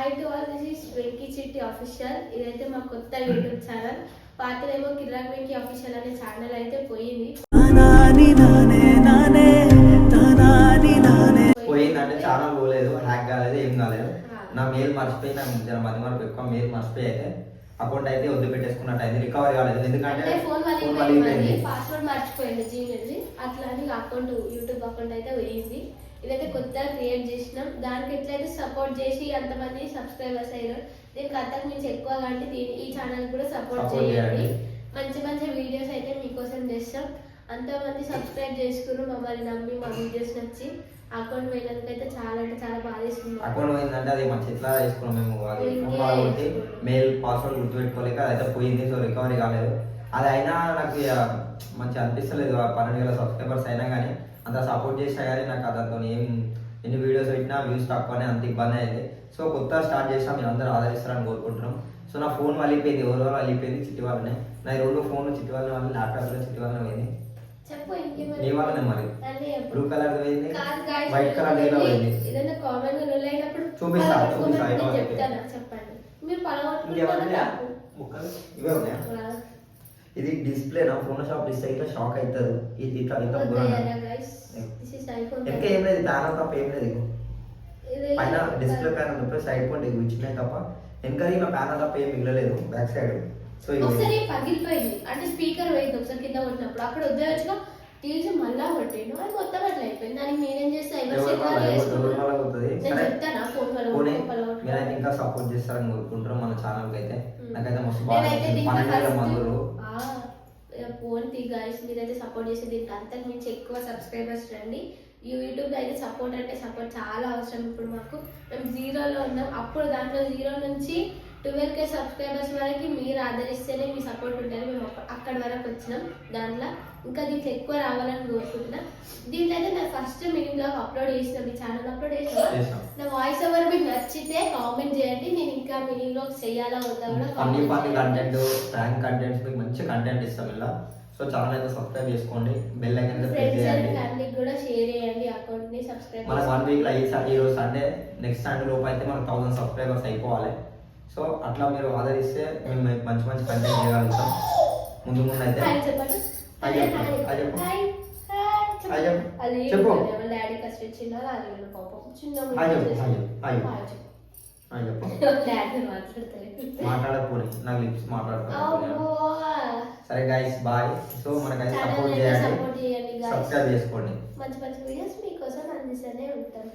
Hi to all, this is Venky చిట్టి official. ఇదైతే మా కొత్త యూట్యూబ్ ఛానల్. పాతదేమో కిరాక్ వెంకీ ఆఫీషియల్ అనే ఛానల్ అయితే పోయింది. పోయిందంటే ఛానల్ పోలేదు, హ్యాక్ కాలేదు, ఏం కాలేదు. నా మెయిల్ మర్చిపోయి నాకు జర మధ్య వరకు ఎక్కువ మెయిల్ మర్చిపోయి అయితే అకౌంట్ అయితే వద్దు పెట్టేసుకున్నట్టు అయింది. రికవరీ కాలేదు ఎందుకంటే ఫోన్ వలిగిపోయింది, పాస్వర్డ్ మర్చిపోయింది జీమెయిల్ది. అట్లా అని అకౌంట్ యూట్యూబ్ అకౌంట్ అయితే పోయింది. ఇదైతే కొత్తగా క్రియేట్ చేసినాం. దానికి ఎట్లయితే సపోర్ట్ చేసి అంతమంది సబ్స్క్రైబర్స్ అయ్యారు, దీనికి అంతకు మించి ఎక్కువ కాబట్టి ఈ ఛానల్ కూడా సపోర్ట్ చేయండి. మంచి మంచి వీడియోస్ అయితే మీకోసం చేస్తాం. అంతమంది సబ్స్క్రైబ్ చేసుకుని మమ్మల్ని నమ్మి మా వీడియోస్ నచ్చి అకౌంట్ పోయినందుకైతే చాలా అంటే చాలా బాధేస్తుంది. అకౌంట్ పోయిందంటే అది మా చేతిలో వేసుకున్నాం మేము. అది ఫోన్ కాబట్టి మెయిల్ పాస్వర్డ్ గుర్తుపెట్టుకోలేక అదైతే పోయింది. సో రికవరీ కాలేదు. అది అయినా నాకు మంచి అనిపిస్తలేదు. 12,000 సబ్స్క్రైబర్స్ అయినా కానీ అంత సపోర్ట్ చేసినా కానీ నాకు దాంతో ఎన్ని వీడియోస్ పెట్టినా వ్యూస్ తక్కువనే, అంత ఇబ్బంది అయింది. సో కొత్త స్టార్ట్ చేసినా మీరు అందరూ ఆదరిస్తారని కోరుకుంటున్నాం. సో నా ఫోన్ వలిగిపోయింది, ఎవరు వలిగిపోయింది, చిట్టి వాళ్ళనే. నా 2 ఫోన్లు చిట్టి వాళ్ళని, వాళ్ళ ల్యాప్టాప్లో చిట్టి వాళ్ళనే పోయింది. నీ వాళ్ళనే మరి బ్లూ కలర్ పోయింది, వైట్ కలర్ ఏదో పోయింది. చూపిస్తా ఇవే ఉన్నాయా? ఇది డిస్ప్లే నా ఫోన్ షాప్ డిస్ప్లే ఇట్లా షాక్ అవుతారు. ఇది ఇట్లా ఇంకా ఇంకా ఏం లేదు, ప్యానల్ తప్ప ఏం లేదు. పైన డిస్ప్లే ప్యానల్ తప్ప సైడ్ పోండి ఇచ్చినాయి తప్ప ఇంకా నా ప్యానల్ తప్ప ఏం మిగలలేదు బ్యాక్ సైడ్. సో ఒకసారి పగిలిపోయింది అంటే స్పీకర్ పోయింది ఒకసారి కింద కొట్టినప్పుడు. అక్కడ ఉద్యోగంగా తీసి మళ్ళా కొట్టిండు, అది మొత్తం అట్లా అయిపోయింది. దానికి మీరేం చేస్తే ఇంకా సపోర్ట్ చేస్తారని కోరుకుంటారు మన ఛానల్ కి. అయితే నాకైతే మస్తు బాగా ఫోన్ గైస్ మీరైతే సపోర్ట్ చేసి దీనికి అంతకు మించి ఎక్కువ సబ్స్క్రైబర్స్ రండి. యూట్యూబ్ అయితే సపోర్ట్ అంటే సపోర్ట్ చాలా అవసరం. ఇప్పుడు మాకు మేము 0లో ఉన్నాం. అప్పుడు దాంట్లో 0 నుంచి 12K సబ్స్క్రైబర్స్ వరకు మీరు ఆదరిస్తేనే మీ సపోర్ట్ ఉంటుంది. మేము అక్కడి వరకు వచ్చినాం. దాంట్లో ఇంకా దీంట్లో ఎక్కువ రావాలని కోరుకుంటున్నా. దీంట్లో అయితే నా ఫస్ట్ మినీ బ్లాగ్ అప్లోడ్ చేసిన, మీ ఛానల్ అప్లోడ్ చేసిన. నా వాయిస్ ఓవర్ మీకు నచ్చితే కామెంట్ చేయండి. నేను ఇంకా మినీ బ్లాగ్ చేయాలా వద్దా కూడా కంటెంట్, ప్రాంక్ కంటెంట్స్ మీకు మంచి కంటెంట్ ఇస్తాం ఇలా. సో ఛానల్ అయితే సబ్స్క్రైబ్ చేసుకోండి, బెల్ ఐకాన్ ప్రెస్ చేయండి, ఫ్యామిలీకి కూడా షేర్ చేయండి, అకౌంట్ ని సబ్స్క్రైబ్. మనకు 1 వీక్ లో ఈ రోజు సండే, నెక్స్ట్ సండే లోపు అయితే మనకు 1000 సబ్స్క్రైబర్స్ అయిపోవాలి. సో అట్లా మీరు ఆదరిస్తే మేము మంచి మంచి కంటెంట్ చేయగలుగుతాం. ముందు ముందు అయితే చెప్పు మాట్లాడకపోయి నాకు లిప్స్ మాట్లాడుతున్నాను. సరే గైస్ బాయ్. సో మనకైతే సపోర్ట్ చేయండి, సబ్స్క్రైబ్ చేసుకోండి. మంచి మంచి వీడియోస్ మీకోసం అందిస్తూనే ఉంటాం.